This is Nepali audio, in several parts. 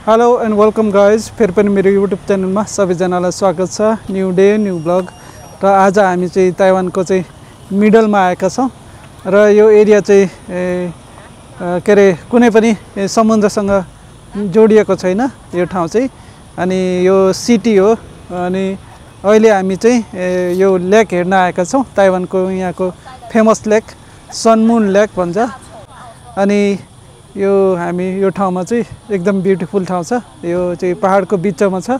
हेलो एन्ड वेलकम गाइज फेरि पनि मेरो युट्युब च्यानलमा सबैजनालाई स्वागत छ। New day new blog. र आज हामी चाहिँ ताइवानको चाहिँ मिडलमा आएका छौँ र यो एरिया चाहिँ के अरे कुनै पनि समुद्रसँग जोडिएको छैन यो ठाउँ चाहिँ। अनि यो सिटी हो। अनि अहिले हामी चाहिँ यो लेक हेर्न आएका छौँ। ताइवानको यहाँको फेमस लेक सनमुन लेक भन्छ। अनि यो हामी यो ठाउँमा चाहिँ एकदम ब्युटिफुल ठाउँ छ। यो चाहिँ पहाडको बिचमा छ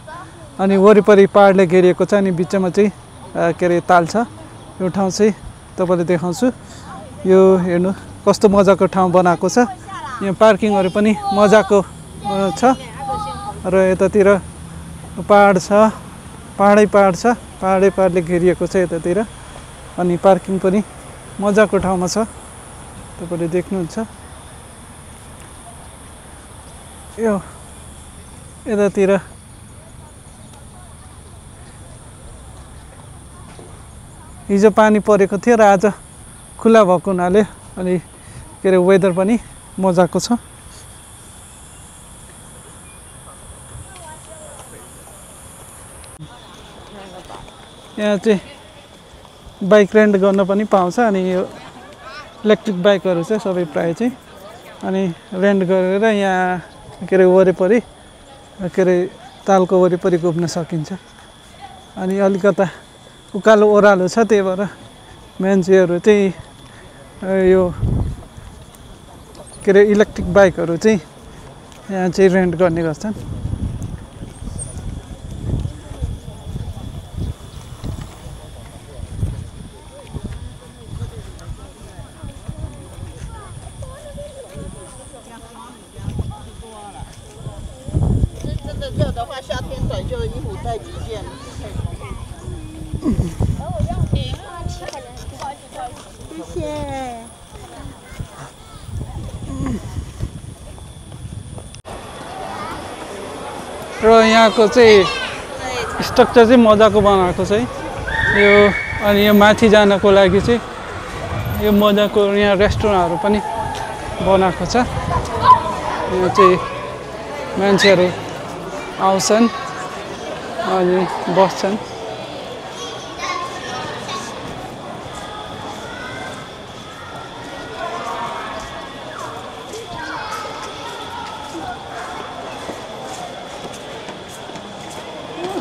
अनि वरिपरि पहाडले घेरिएको छ अनि बिचमा चाहिँ के अरे ताल छ। यो ठाउँ चाहिँ तपाईँलाई देखाउँछु। यो हेर्नु कस्तो मजाको ठाउँ बनाएको छ। यहाँ पार्किङहरू पनि मजाको छ र यतातिर पहाड छ, पहाड छ, पहाडले घेरिएको छ यतातिर। अनि पार्किङ पनि मजाको ठाउँमा छ, तपाईँले देख्नुहुन्छ। यो यतातिर हिजो पानी परेको थियो र आज खुला भएको हुनाले अनि के अरे वेदर पनि मजाको छ। यहाँ चाहिँ बाइक रेन्ट गर्न पनि पाउँछ। अनि यो इलेक्ट्रिक बाइकहरू चाहिँ सबै प्राय चाहिँ अनि रेन्ट गरेर यहाँ के अरे वरिपरि के अरे तालको वरिपरि घुम्न सकिन्छ। अनि अलिकता उकालो ओह्रालो छ, त्यही भएर मान्छेहरू चाहिँ यो के अरे इलेक्ट्रिक बाइकहरू चाहिँ यहाँ चाहिँ रेन्ट गर्ने गर्छन्। र यहाँको चाहिँ स्ट्रक्चर चाहिँ मजाको बनाएको छ यो। अनि यो माथि जानको लागि चाहिँ यो मजाको यहाँ रेस्टुरेन्टहरू पनि बनाएको छ। यो चाहिँ मान्छेहरू आउँछन् अनि बस्छन्।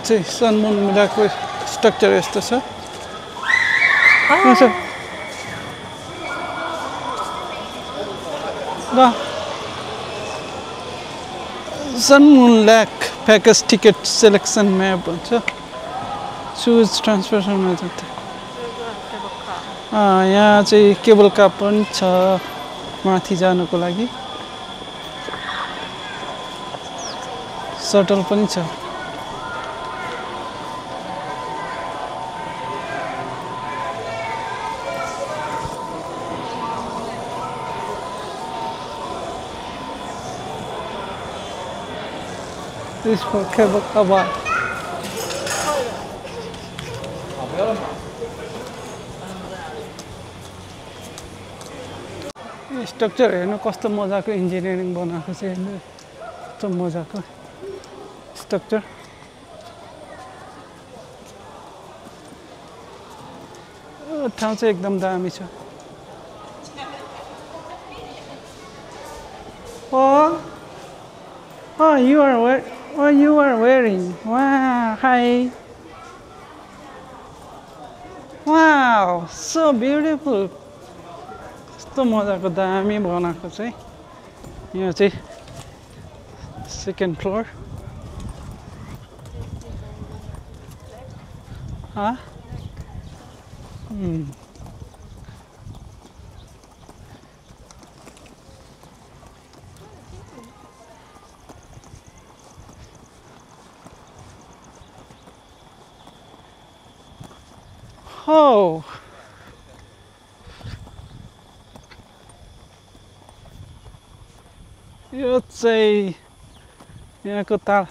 चाहिँ सनमुन मिलाको स्ट्रक्चर यस्तो छ। सनमुन लेक प्याकेज टिकट सेलेक्सन म्याप भन्छ। चुज ट्रान्सपोर्टमा जान्छ। यहाँ चाहिँ केबल कार पनि छ माथि जानको लागि। सटल पनि छ। This for cable car. Structure हेर्नु कस्तो मजाको इन्जिनियरिङ बनाएको छ। हेर्नु कस्तो मजाको स्ट्रक्चर। ठाउँ चाहिँ एकदम दामी छ। Oh, you are wearing. Wow, hi. Wow, so beautiful. कस्तो मजाको दामी बनाएको चाहिँ। यहाँ चाहिँ सेकेन्ड फ्लोर। Oh. यो चाहिँ यहाँको ताल,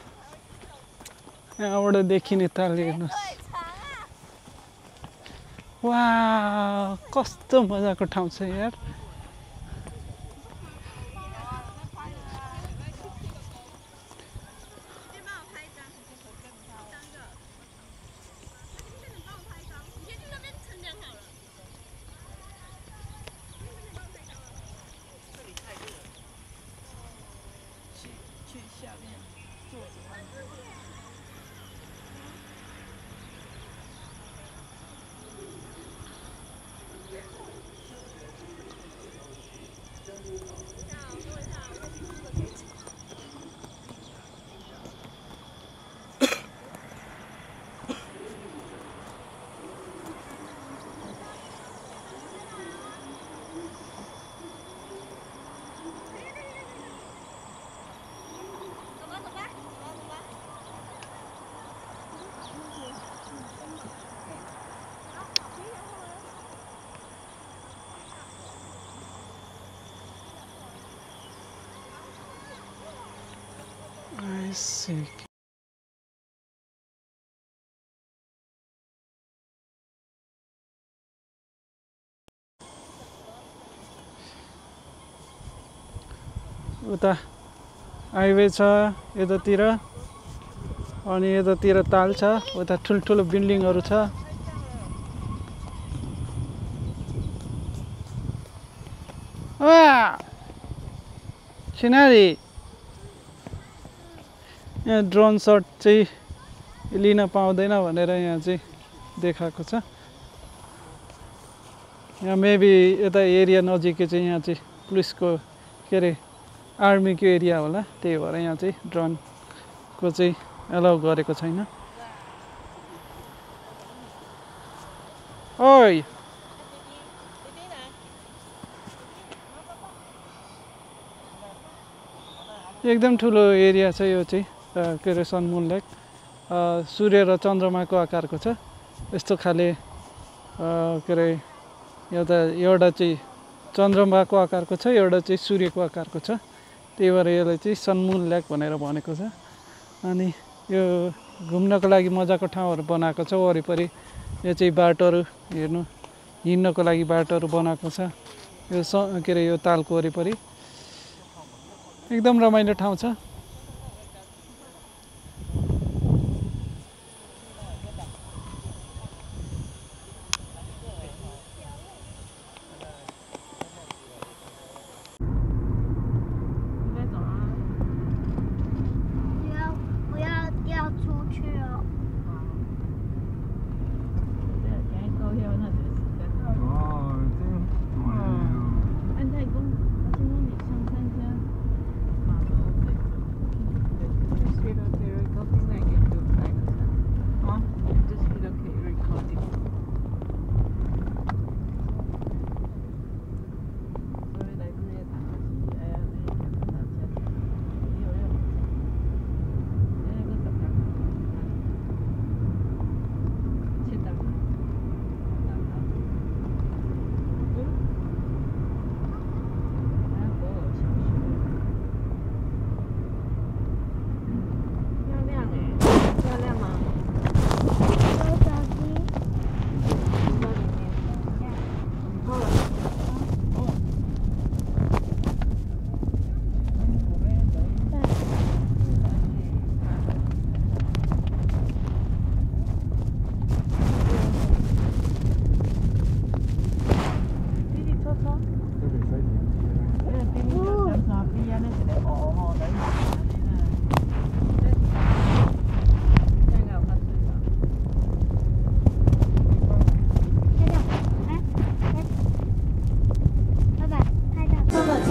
यहाँबाट देखिने ताल हेर्नुहोस्। वाह, कस्तो मजाको ठाउँ छ यार। I see. उता हाइवे छ यतातिर अनि यतातिर ताल छ उता ठुल्ठुलो बिल्डिङहरू छ छिनारी यहाँ ड्रोन शट चाहिँ लिन पाउँदैन भनेर यहाँ चाहिँ देखाएको छ यहाँ मेबी यता एरिया नजिकै चाहिँ यहाँ चाहिँ पुलिसको के अरे आर्मीको एरिया होला त्यही भएर यहाँ चाहिँ ड्रोनको चाहिँ एलाउ गरेको छैन ओइ एकदम ठुलो एरिया छ यो चाहिँ के अरे सनमुन लेक सूर्य र चन्द्रमाको आकारको छ यस्तो खाले के अरे एउटा चाहिँ चन्द्रमाको आकारको छ एउटा चाहिँ सूर्यको आकारको छ त्यही भएर यसलाई चाहिँ सनमुन लेक भनेर भनेको छ अनि यो घुम्नको लागि मजाको ठाउँहरू बनाएको छ वरिपरि यो चाहिँ बाटोहरू हेर्नु हिँड्नको लागि बाटोहरू बनाएको छ यो के अरे यो तालको वरिपरि एकदम रमाइलो ठाउँ छ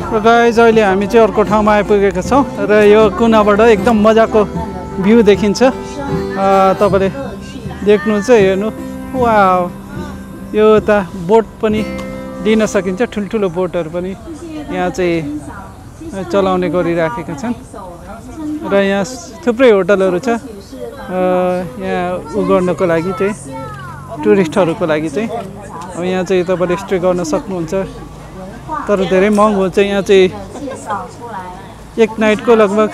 र गाइज अहिले हामी चाहिँ अर्को ठाउँमा आइपुगेका छौँ र यो कुनाबाट एकदम मजाको भ्यू देखिन्छ तपाईले देख्नुहुन्छ हेर्नु वाउ यो त बोट पनि लिन सकिन्छ ठुल्ठुलो बोटहरू पनि यहाँ चाहिँ चलाउने गरिराखेका छन् र यहाँ थुप्रै होटलहरू छ यहाँ उ गर्नको लागि चाहिँ टुरिस्टहरूको लागि चाहिँ अब यहाँ चाहिँ तपाईले स्टे गर्न सक्नुहुन्छ तर धेरै महँगो हुन्छ यहाँ चाहिँ एक नाइटको लगभग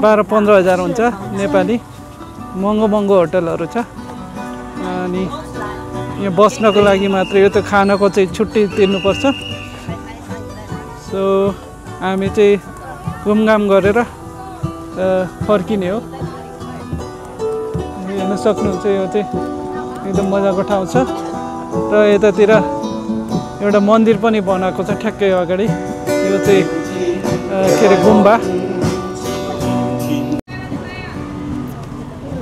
12-15 हजार हुन्छ नेपाली महँगो होटलहरू छ अनि यहाँ बस्नको लागि मात्र यो त खानाको चाहिँ छुट्टी तिर्नुपर्छ सो हामी चाहिँ घुमघाम गरेर फर्किने हो हेर्न सक्नुहुन्छ यो चाहिँ एकदम मजाको ठाउँ छ र यतातिर एउटा मन्दिर पनि बनाएको छ ठ्याक्कै अगाडि यो चाहिँ के अरे गुम्बा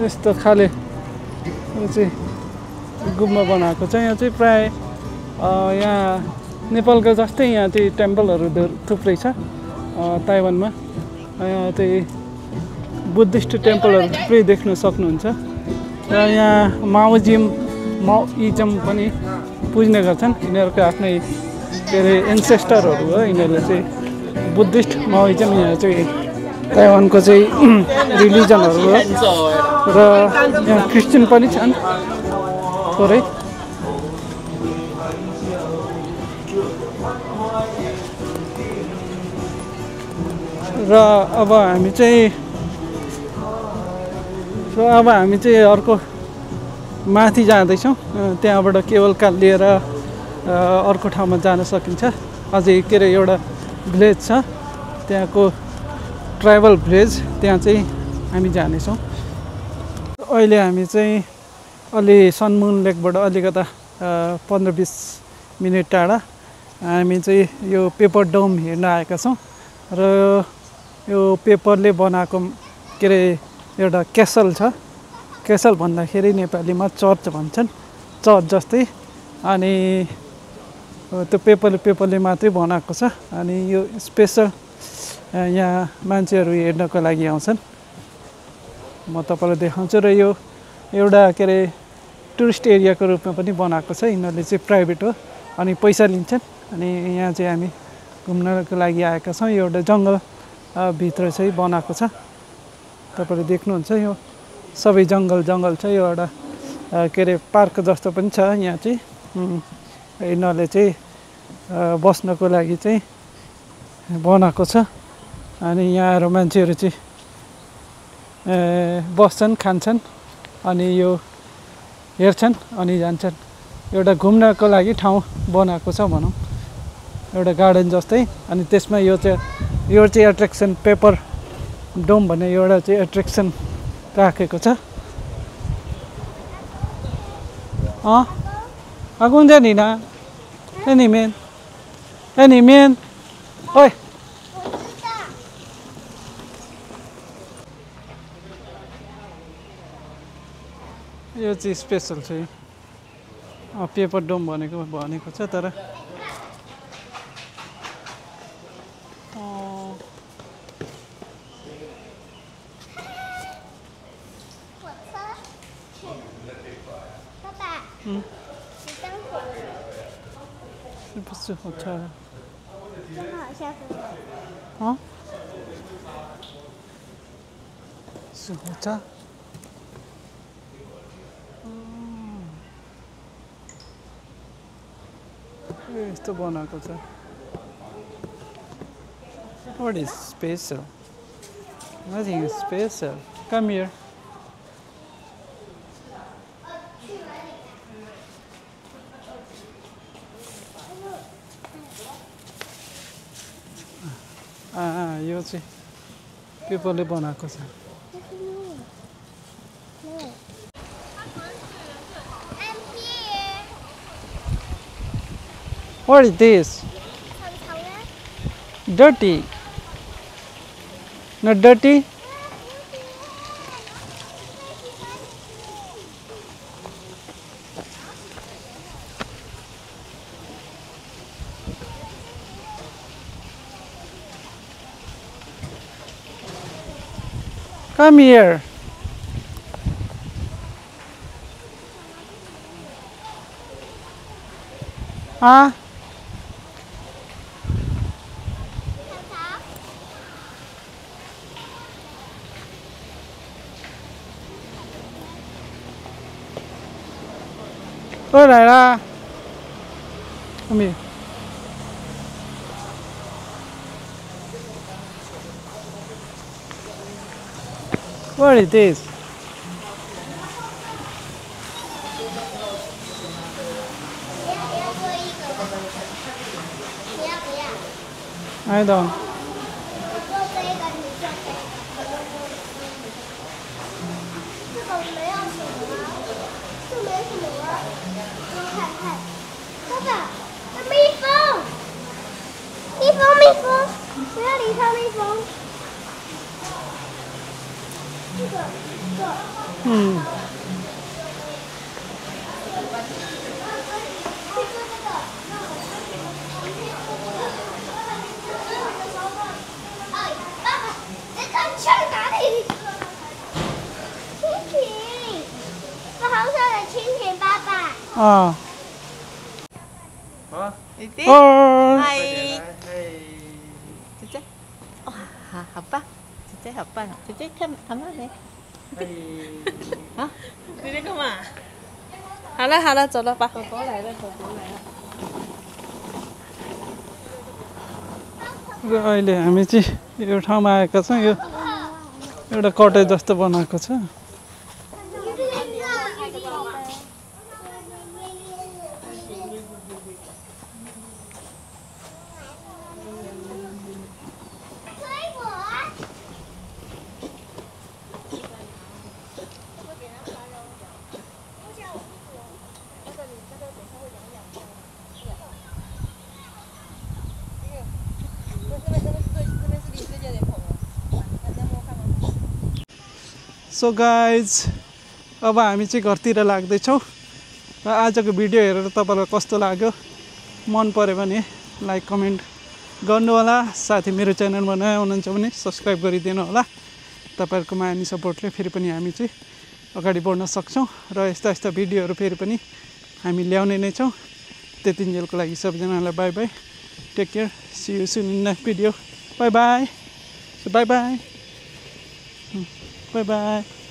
यस्तो खाले यो चाहिँ गुम्बा बनाएको छ। यहाँ चाहिँ प्राय यहाँ नेपालको जस्तै यहाँ चाहिँ टेम्पलहरू थुप्रै छ ताइवानमा। यहाँ चाहिँ बुद्धिस्ट टेम्पलहरू थुप्रै देख्न सक्नुहुन्छ। र यहाँ माओइजम पनि पुज्ने गर्छन्। यिनीहरूको आफ्नै के अरे एन्सेस्टरहरू हो। यिनीहरूले चाहिँ बुद्धिस्ट माओइजम यहाँ चाहिँ ताइवानको चाहिँ रिलिजनहरू हो। र यहाँ क्रिस्चियन पनि छन् थोरै। र अब हामी चाहिँ अर्को माथि जाँदैछौँ। त्यहाँबाट केबल कार लिएर अर्को ठाउँमा जान सकिन्छ। अझै के अरे एउटा भिलेज छ त्यहाँको ट्राइबल भिलेज, त्यहाँ चाहिँ हामी जानेछौँ। अहिले हामी चाहिँ अलि सनमुन लेकबाट अलिकता 15-20 मिनट टाढा हामी चाहिँ यो पेपर डोम हेर्न आएका छौँ। र यो पेपरले बनाएको के अरे एउटा क्यासल छ। क्यासल भन्दाखेरि नेपालीमा चर्च भन्छन्, चर्च जस्तै। अनि त्यो पेपरले मात्रै बनाएको छ। अनि यो स्पेसल यहाँ मान्छेहरू हेर्नको लागि आउँछन्। म तपाईँलाई देखाउँछु। र यो एउटा के अरे टुरिस्ट एरियाको रूपमा पनि बनाएको छ। यिनीहरूले चाहिँ प्राइभेट हो अनि पैसा लिन्छन्। अनि यहाँ चाहिँ हामी घुम्नको लागि आएका छौँ। यो एउटा जङ्गल भित्र चाहिँ बनाएको छ। तपाईँले देख्नुहुन्छ यो सबै जङ्गल छ। यो एउटा के अरे पार्क जस्तो पनि छ। यहाँ चाहिँ यिनीहरूले चाहिँ बस्नको लागि चाहिँ बनाएको छ। अनि यहाँ आएर मान्छेहरू चाहिँ बस्छन्, खान्छन्, अनि यो हेर्छन् अनि जान्छन्। एउटा घुम्नको लागि ठाउँ बनाएको छ भनौँ, एउटा गार्डन जस्तै। अनि त्यसमा यो चाहिँ एट्र्याक्सन पेपर डोम भन्ने एउटा चाहिँ एट्र्याक्सन राखेको छ। कुन चाहिँ निना नि मेन ओइ यो चाहिँ स्पेसल चाहिँ पेपर डोम भनेको छ। तर不是火车了。这个好像是。是火车。यस्तो बनाएको छ। What is special? Nothing is special. Come here. यो चाहिँ पेपरले बनाएको छ। What is this? Dirty. Not dirty? Come here. Tôi lại ra. Come here. What is this? I don't. 去哪里？蜻蜓，是红色的蜻蜓，爸爸。啊，好，弟弟，哦，嗨，嘿，姐姐，哇，好棒，姐姐好棒，姐姐看好吗？没？嘿，好，你在干嘛？好了好了，走了吧。狗狗来了，狗狗来了。 र अहिले हामी चाहिँ यो ठाउँमा आएका छौँ यो एउटा कटेज जस्तो बनाएको छ सो गाइज अब हामी चाहिँ घरतिर लाग्दैछौँ र आजको भिडियो हेरेर तपाईँलाई कस्तो लाग्यो मन पऱ्यो भने लाइक कमेन्ट गर्नुहोला साथै मेरो च्यानलमा नयाँ हुनुहुन्छ भने सब्सक्राइब गरिदिनु होला तपाईँहरूको माया सपोर्टले फेरि पनि हामी चाहिँ अगाडि बढ्न सक्छौँ र यस्ता यस्ता भिडियोहरू फेरि पनि हामी ल्याउने नै छौँ त्यतिन्जेलको लागि सबैजनालाई bye bye take care see you soon in next video bye bye bye bye Bye bye.